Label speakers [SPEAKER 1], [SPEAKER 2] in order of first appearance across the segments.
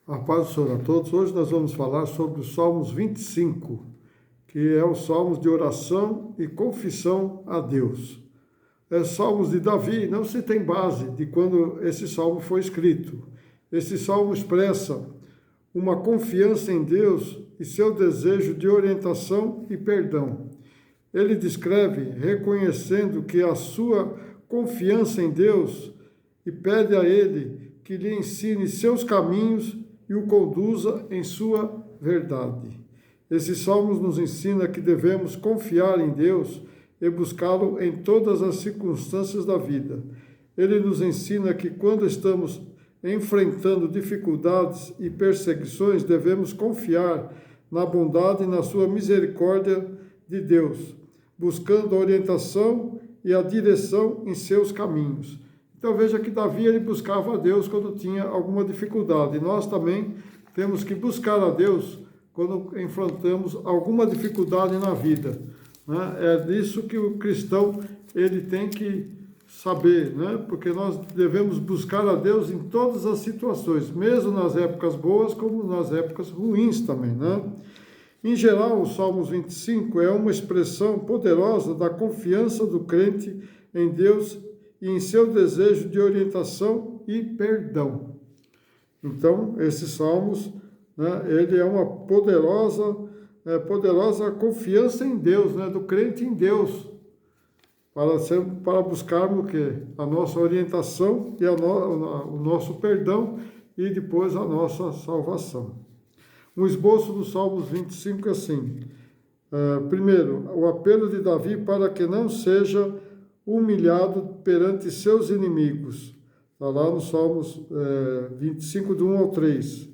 [SPEAKER 1] A paz do Senhor a todos. Hoje nós vamos falar sobre os Salmos 25, que é os Salmos de oração e confissão a Deus. Salmos de Davi, não se tem base de quando esse salmo foi escrito. Esse salmo expressa uma confiança em Deus e seu desejo de orientação e perdão. Ele descreve reconhecendo que a sua confiança em Deus e pede a Ele que lhe ensine seus caminhos e o conduza em sua verdade. Esse salmo nos ensina que devemos confiar em Deus e buscá-lo em todas as circunstâncias da vida. Ele nos ensina que quando estamos enfrentando dificuldades e perseguições, devemos confiar na bondade e na sua misericórdia de Deus, buscando a orientação e a direção em seus caminhos. Então veja que Davi ele buscava a Deus quando tinha alguma dificuldade. E nós também temos que buscar a Deus quando enfrentamos alguma dificuldade na vida, né? É disso que o cristão ele tem que saber, né? Porque nós devemos buscar a Deus em todas as situações, mesmo nas épocas boas como nas épocas ruins também, né? Em geral, o Salmos 25 é uma expressão poderosa da confiança do crente em Deus e em seu desejo de orientação e perdão. Então, esses salmos, né, ele é uma poderosa confiança em Deus, né, do crente em Deus, para buscarmos o quê? A nossa orientação e o nosso perdão e depois a nossa salvação. Um esboço do Salmos 25 é assim. Primeiro, o apelo de Davi para que não seja humilhado perante seus inimigos. Está lá no Salmos 25, do 1 ao 3.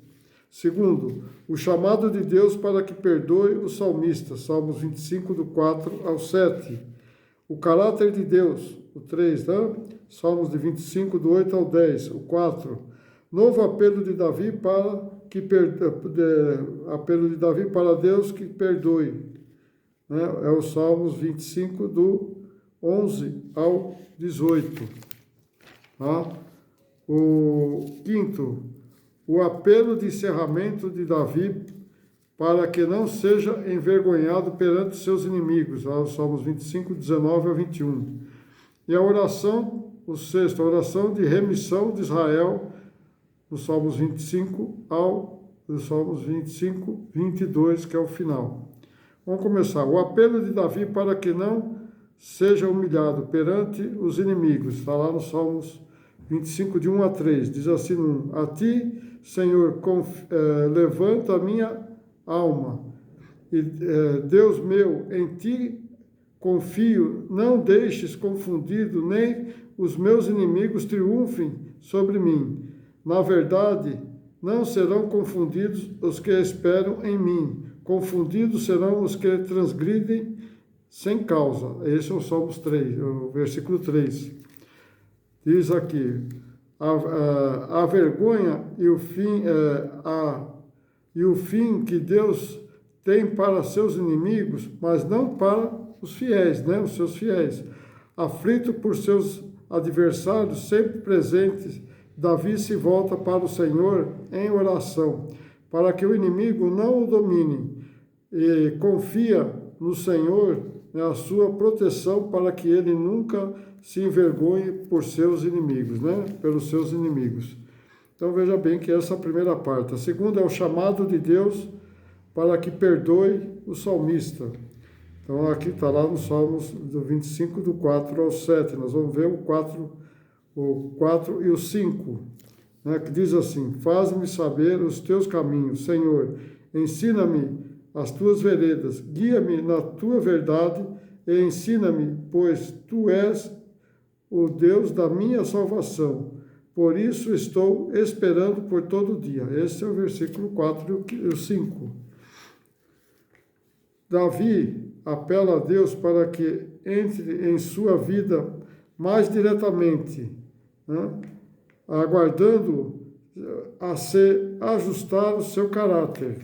[SPEAKER 1] Segundo, o chamado de Deus para que perdoe o salmista. Salmos 25, do 4 ao 7. O caráter de Deus, o 3, né? Salmos de 25, do 8 ao 10. O 4. Novo apelo de Davi para Deus que perdoe. Né? É o Salmos 25, do 11 ao 18. Tá? O quinto, o apelo de encerramento de Davi para que não seja envergonhado perante seus inimigos. Tá? Os Salmos 25, 19 ao 21. E a oração, o sexto, a oração de remissão de Israel, dos Salmos 25 22, que é o final. Vamos começar. O apelo de Davi para que não seja humilhado perante os inimigos. Está lá no Salmos 25, de 1 a 3. Diz assim: a ti, Senhor, levanta a minha alma. E, Deus meu, em ti confio. Não deixes confundido, nem os meus inimigos triunfem sobre mim. Na verdade, não serão confundidos os que esperam em mim. Confundidos serão os que transgridem sem causa. Esse é o Salmos 3, o versículo 3. Diz aqui: a vergonha e o fim que Deus tem para seus inimigos, mas não para os fiéis, né? Os seus fiéis. Aflito por seus adversários, sempre presentes, Davi se volta para o Senhor em oração, para que o inimigo não o domine, e confia no Senhor, a sua proteção, para que ele nunca se envergonhe por seus inimigos, né? Pelos seus inimigos. Então veja bem que essa é a primeira parte. A segunda é o chamado de Deus para que perdoe o salmista. Então aqui está lá no Salmos do 25, do 4 ao 7. Nós vamos ver o 4 e o 5, né, que diz assim: faz-me saber os teus caminhos, Senhor, ensina-me as tuas veredas, guia-me na tua verdade e ensina-me, pois tu és o Deus da minha salvação. Por isso estou esperando por todo dia. Esse é o versículo 4 e o 5. Davi apela a Deus para que entre em sua vida mais diretamente, né? Aguardando a se ajustar o seu caráter.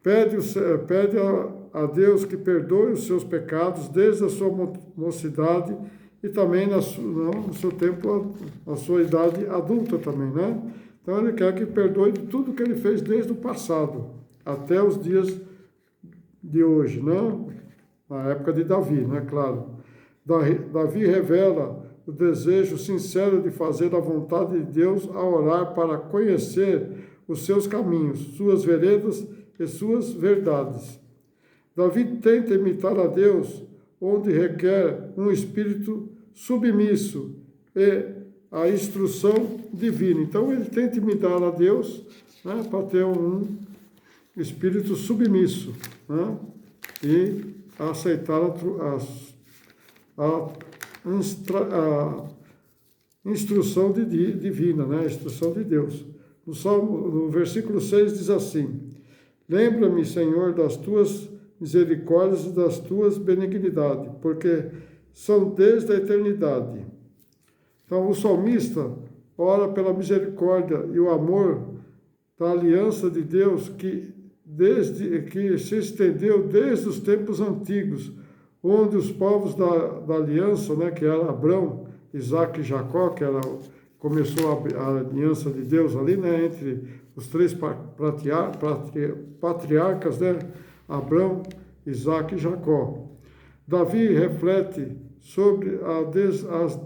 [SPEAKER 1] Pede a Deus que perdoe os seus pecados desde a sua mocidade e também no seu tempo, a sua idade adulta também, né? Então ele quer que perdoe de tudo que ele fez desde o passado, até os dias de hoje, né? Na época de Davi, né? Claro. Davi revela o desejo sincero de fazer a vontade de Deus ao orar para conhecer os seus caminhos, suas veredas e suas verdades. Davi tenta imitar a Deus, onde requer um espírito submisso e a instrução divina. Então ele tenta imitar a Deus, né, para ter um espírito submisso, né, e aceitar a instrução divina, né, a instrução de Deus. No versículo 6 diz assim: lembra-me, Senhor, das tuas misericórdias e das tuas benignidades, porque são desde a eternidade. Então, o salmista ora pela misericórdia e o amor da aliança de Deus que se estendeu desde os tempos antigos, onde os povos da aliança, né, que era Abrão, Isaac e Jacó, começou a aliança de Deus ali, né, entre os três patriarcas, né, Abrão, Isaac e Jacó. Davi reflete sobre as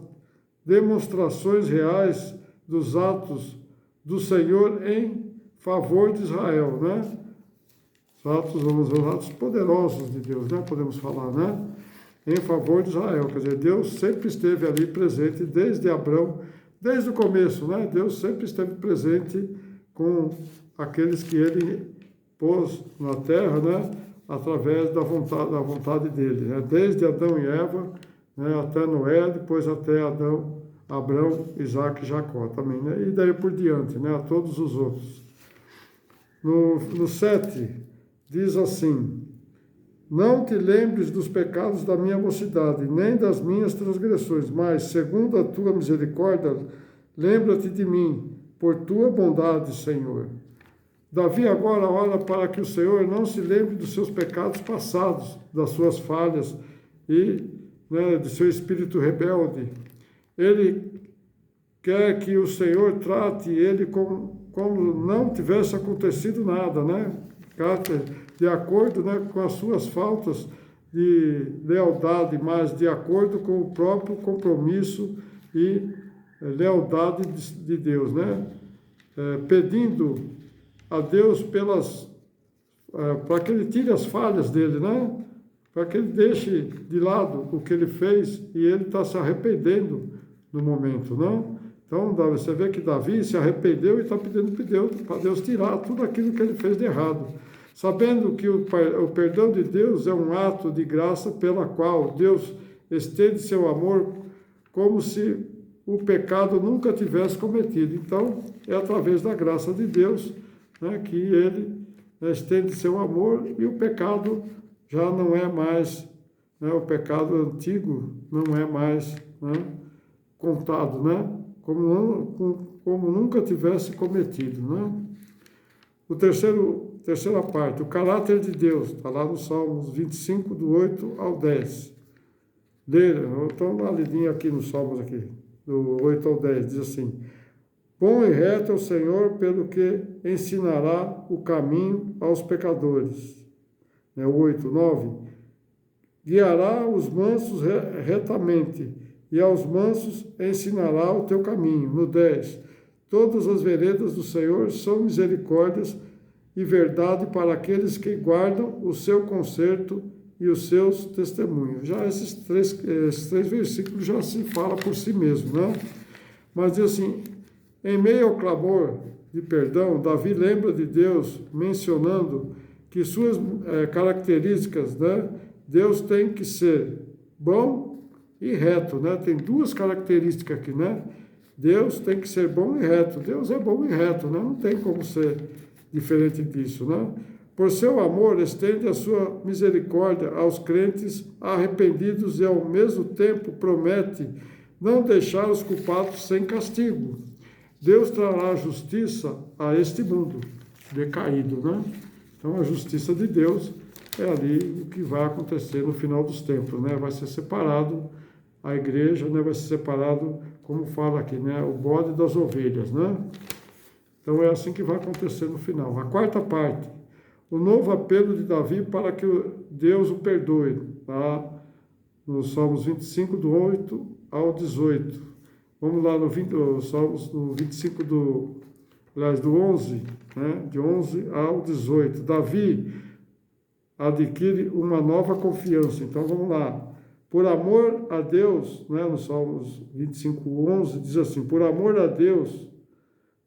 [SPEAKER 1] demonstrações reais dos atos do Senhor em favor de Israel, né? Os atos poderosos de Deus, né? Podemos falar, né? Em favor de Israel, quer dizer, Deus sempre esteve ali presente desde Abrão, desde o começo, né? Deus sempre esteve presente com aqueles que ele pôs na terra, né? Através da vontade dele, né? Desde Adão e Eva, né? Até Noé, depois até Abrão, Isaac e Jacó também, né? E daí por diante, né? A todos os outros. No 7, diz assim: não te lembres dos pecados da minha mocidade, nem das minhas transgressões, mas, segundo a tua misericórdia, lembra-te de mim, por tua bondade, Senhor. Davi agora ora para que o Senhor não se lembre dos seus pecados passados, das suas falhas e, né, de seu espírito rebelde. Ele quer que o Senhor trate ele como não tivesse acontecido nada, né? De acordo, né, com as suas faltas de lealdade, mas de acordo com o próprio compromisso e lealdade de Deus, né? Pedindo a Deus para que ele tire as falhas dele, né? Para que ele deixe de lado o que ele fez e ele está se arrependendo no momento, não? Então, você vê que Davi se arrependeu e está pedindo para Deus tirar tudo aquilo que ele fez de errado, sabendo que o perdão de Deus é um ato de graça pela qual Deus estende seu amor como se o pecado nunca tivesse cometido. Então, é através da graça de Deus, né, que ele estende seu amor e o pecado já não é mais, né, o pecado antigo não é mais, né, contado, né, como nunca tivesse cometido, né. Terceira parte, o caráter de Deus, está lá no Salmos 25, do 8 ao 10. Então, uma lidinha aqui nos Salmos, aqui, do 8 ao 10, diz assim: bom e reto é o Senhor, pelo que ensinará o caminho aos pecadores. O 8, 9, guiará os mansos retamente, e aos mansos ensinará o teu caminho. No 10, todas as veredas do Senhor são misericórdias e verdade para aqueles que guardam o seu conserto e os seus testemunhos. Já esses três versículos já se fala por si mesmo, né? Mas diz assim: em meio ao clamor de perdão, Davi lembra de Deus, mencionando que suas características, né? Deus tem que ser bom e reto, né? Tem duas características aqui, né? Deus tem que ser bom e reto. Deus é bom e reto, né? Não tem como ser diferente disso, né? Por seu amor, estende a sua misericórdia aos crentes arrependidos e, ao mesmo tempo, promete não deixar os culpados sem castigo. Deus trará justiça a este mundo decaído, né? Então, a justiça de Deus é ali o que vai acontecer no final dos tempos, né? Vai ser separado a igreja, né? Vai ser separado, como fala aqui, né? O bode das ovelhas, né? Então é assim que vai acontecer no final. A quarta parte, o novo apelo de Davi para que Deus o perdoe, tá? Nos Salmos 25, do 8 ao 18. Vamos lá no Salmos no 25 do 11, né? De 11 ao 18. Davi adquire uma nova confiança. Então vamos lá. Por amor a Deus, né? No Salmos 25, 11, diz assim: por amor a Deus,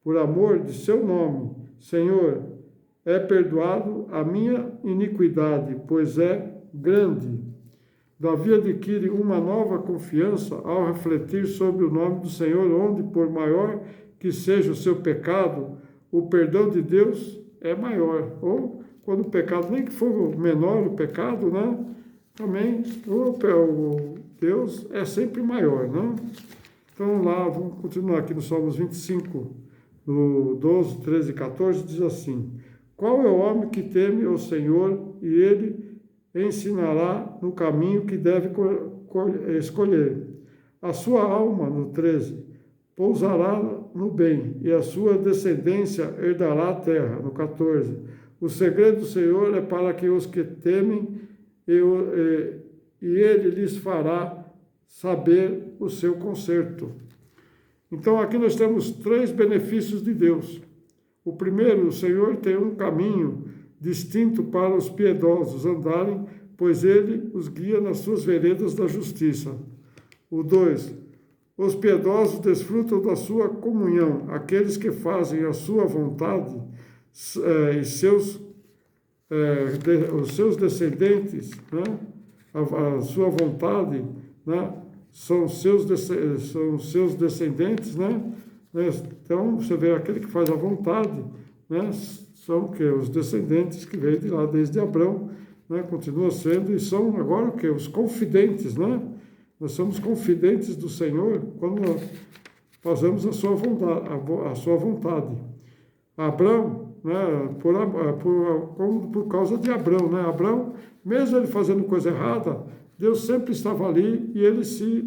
[SPEAKER 1] por amor de seu nome, Senhor, é perdoado a minha iniquidade, pois é grande. Davi adquire uma nova confiança ao refletir sobre o nome do Senhor, onde, por maior que seja o seu pecado, o perdão de Deus é maior. Ou, quando o pecado, nem que for menor o pecado, né? Também o Deus é sempre maior, né? Então, lá, vamos continuar aqui no Salmos 25, no 12, 13 e 14, diz assim: qual é o homem que teme o Senhor e ele ensinará no caminho que deve escolher. A sua alma, no 13, pousará no bem, e a sua descendência herdará a terra, no 14. O segredo do Senhor é para que os que temem, e ele lhes fará saber o seu conserto. Então, aqui nós temos 3 benefícios de Deus. O primeiro, o Senhor tem um caminho distinto para os piedosos andarem, pois ele os guia nas suas veredas da justiça. O 2, os piedosos desfrutam da sua comunhão, aqueles que fazem a sua vontade e os seus descendentes, né? A sua vontade, né? São seus descendentes, né? Então, você vê aquele que faz a vontade, né? São o que? Os descendentes que veio de lá desde Abrão, né? Continua sendo, e são agora o que? Os confidentes, né? Nós somos confidentes do Senhor quando nós fazemos a sua vontade. Abrão, né? Por causa de Abrão, né? Abrão, mesmo ele fazendo coisa errada, Deus sempre estava ali e ele se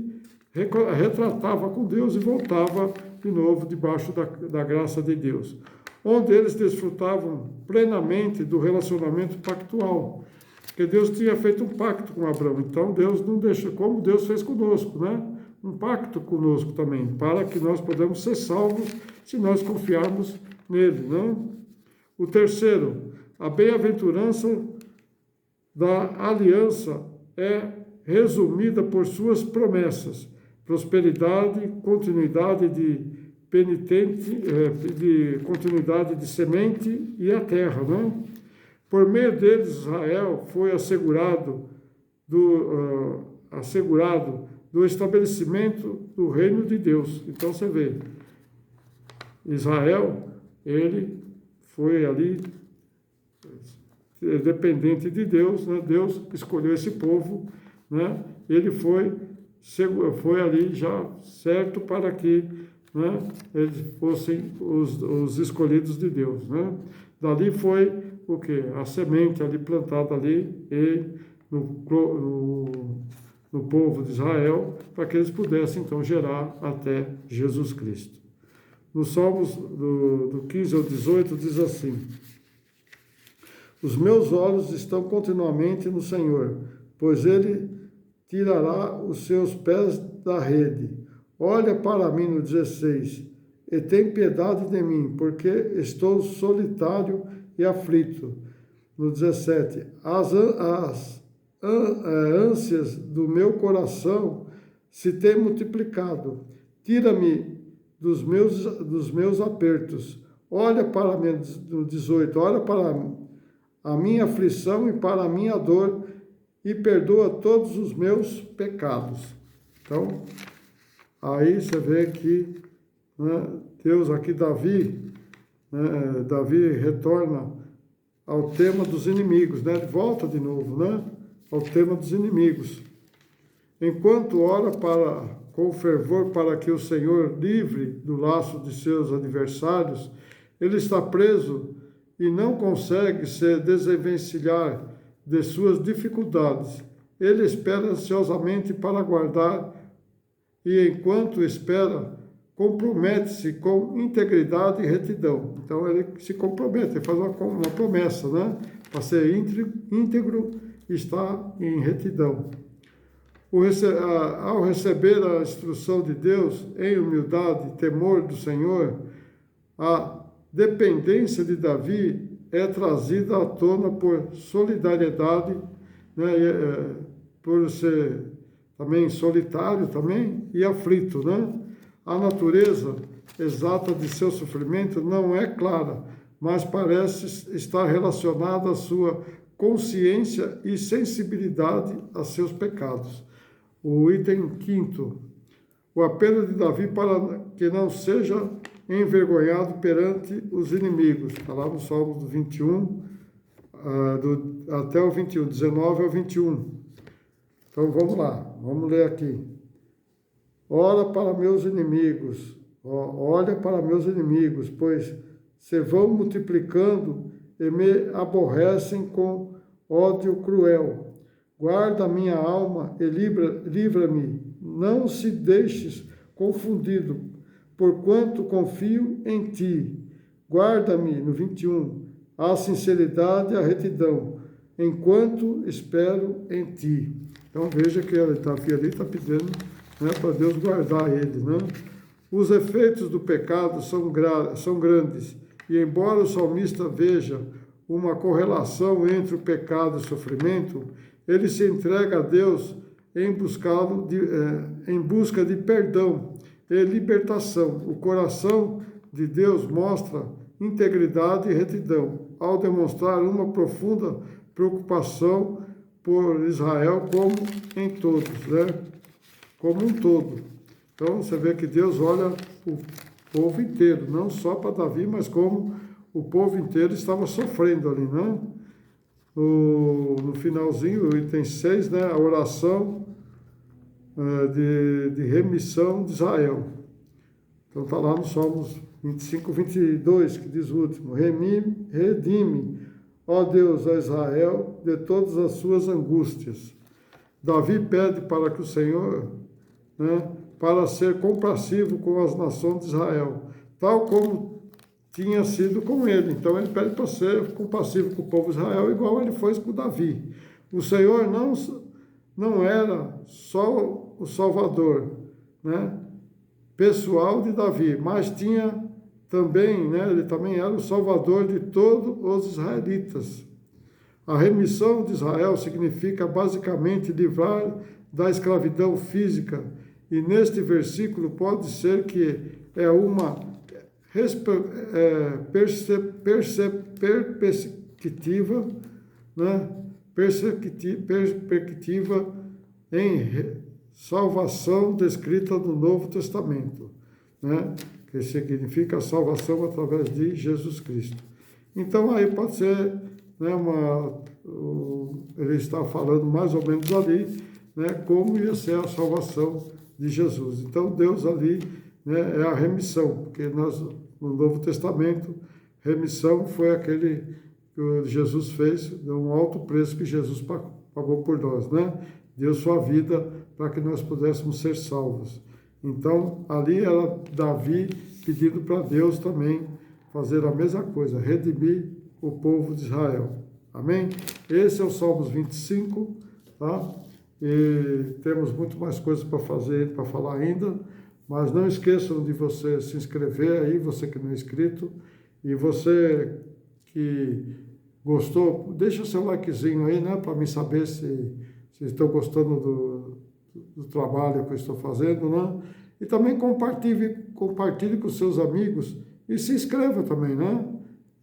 [SPEAKER 1] retratava com Deus e voltava de novo debaixo da graça de Deus, onde eles desfrutavam plenamente do relacionamento pactual, porque Deus tinha feito um pacto com Abraão, então Deus não deixou, como Deus fez conosco, né? Um pacto conosco também, para que nós podemos ser salvos se nós confiarmos nele, né? O terceiro, a bem-aventurança da aliança é resumida por suas promessas: prosperidade, continuidade de semente e a terra, né? Por meio deles, Israel foi assegurado do estabelecimento do reino de Deus. Então você vê, Israel, ele foi ali dependente de Deus, né? Deus escolheu esse povo, né? Ele foi ali já certo para que, né, eles fossem os escolhidos de Deus, né? Dali foi o que? A semente ali plantada ali no povo de Israel, para que eles pudessem então gerar até Jesus Cristo. Nos Salmos do 15 ao 18 diz assim: os meus olhos estão continuamente no Senhor, pois ele tirará os seus pés da rede. Olha para mim, no 16, e tem piedade de mim, porque estou solitário e aflito. No 17, as ânsias do meu coração se têm multiplicado. Tira-me dos meus apertos. Olha para mim, no 18, olha para a minha aflição e para a minha dor, e perdoa todos os meus pecados. Então, aí você vê que, né, Deus aqui, Davi retorna ao tema dos inimigos, né? Volta de novo, né? Ao tema dos inimigos. Enquanto ora com fervor para que o Senhor livre do laço de seus adversários, ele está preso e não consegue se desenvencilhar de suas dificuldades. Ele espera ansiosamente para guardar, e enquanto espera, compromete-se com integridade e retidão. Então ele se compromete, ele faz uma promessa, né? Para ser íntegro, está em retidão. Ao receber a instrução de Deus em humildade e temor do Senhor, a dependência de Davi é trazida à tona por solidariedade, né? Por ser também solitário também e aflito, né? A natureza exata de seu sofrimento não é clara, mas parece estar relacionada à sua consciência e sensibilidade a seus pecados. O item 5º, o apelo de Davi para que não seja envergonhado perante os inimigos. Está lá no Salmo do 21, até o 21, 19 ao 21. Então vamos lá, vamos ler aqui. Ora para meus inimigos, olha para meus inimigos, pois se vão multiplicando e me aborrecem com ódio cruel. Guarda minha alma e livra-me, não se deixes confundido, porquanto confio em ti. Guarda-me, no 21, a sinceridade e a retidão, enquanto espero em ti. Então veja que Davi ali está pedindo, né, para Deus guardar ele, né? Os efeitos do pecado são grandes, e embora o salmista veja uma correlação entre o pecado e o sofrimento, ele se entrega a Deus em busca de perdão e libertação. O coração de Deus mostra integridade e retidão, ao demonstrar uma profunda preocupação por Israel como em todos, né? Como um todo. Então você vê que Deus olha o povo inteiro, não só para Davi, mas como o povo inteiro estava sofrendo ali, né? No finalzinho, o item 6, né? A oração de remissão de Israel. Então está lá no Salmos 25, 22, que diz o último: redime, ó Deus, a Israel de todas as suas angústias. Davi pede para que o Senhor, né, para ser compassivo com as nações de Israel, tal como tinha sido com ele. Então ele pede para ser compassivo com o povo de Israel, igual ele foi com Davi. O Senhor não era só o Salvador, né, pessoal de Davi, mas tinha também, né, ele também era o Salvador de todos os israelitas. A remissão de Israel significa basicamente livrar da escravidão física, e neste versículo pode ser que é uma perspectiva, né, perspectiva em salvação descrita no Novo Testamento, né, que significa a salvação através de Jesus Cristo. Então aí pode ser, né, ele está falando mais ou menos ali, né, como ia ser a salvação de Jesus. Então Deus ali, né, é a remissão, porque nós, no Novo Testamento, remissão foi aquele que Jesus fez, de um alto preço que Jesus pagou por nós, né? Deu sua vida para que nós pudéssemos ser salvos. Então, ali era Davi pedindo para Deus também fazer a mesma coisa, redimir o povo de Israel. Amém? Esse é o Salmos 25, tá? E temos muito mais coisas para fazer, para falar ainda, mas não esqueçam de você se inscrever aí, você que não é inscrito, e você que gostou, deixa o seu likezinho aí, né, para mim saber se estão gostando do trabalho que eu estou fazendo, né? E também compartilhe com seus amigos e se inscreva também, né?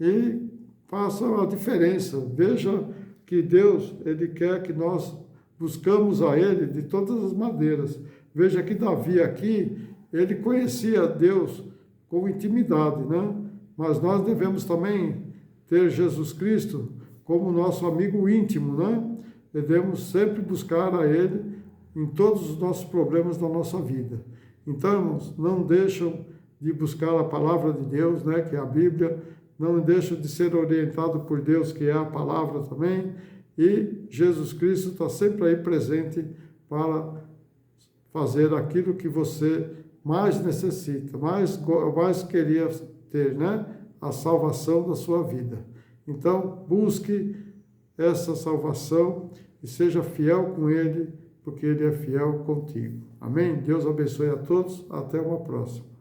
[SPEAKER 1] E faça a diferença. Veja que Deus, Ele quer que nós buscamos a Ele de todas as maneiras. Veja que Davi aqui, ele conhecia Deus com intimidade, né? Mas nós devemos também ter Jesus Cristo como nosso amigo íntimo, né? Devemos sempre buscar a Ele em todos os nossos problemas da nossa vida. Então, irmãos, não deixam de buscar a palavra de Deus, né, que é a Bíblia, não deixam de ser orientado por Deus, que é a palavra também, e Jesus Cristo está sempre aí presente para fazer aquilo que você mais necessita, mais queria ter, né? A salvação da sua vida. Então, busque essa salvação e seja fiel com Ele, porque Ele é fiel contigo. Amém? Deus abençoe a todos. Até uma próxima.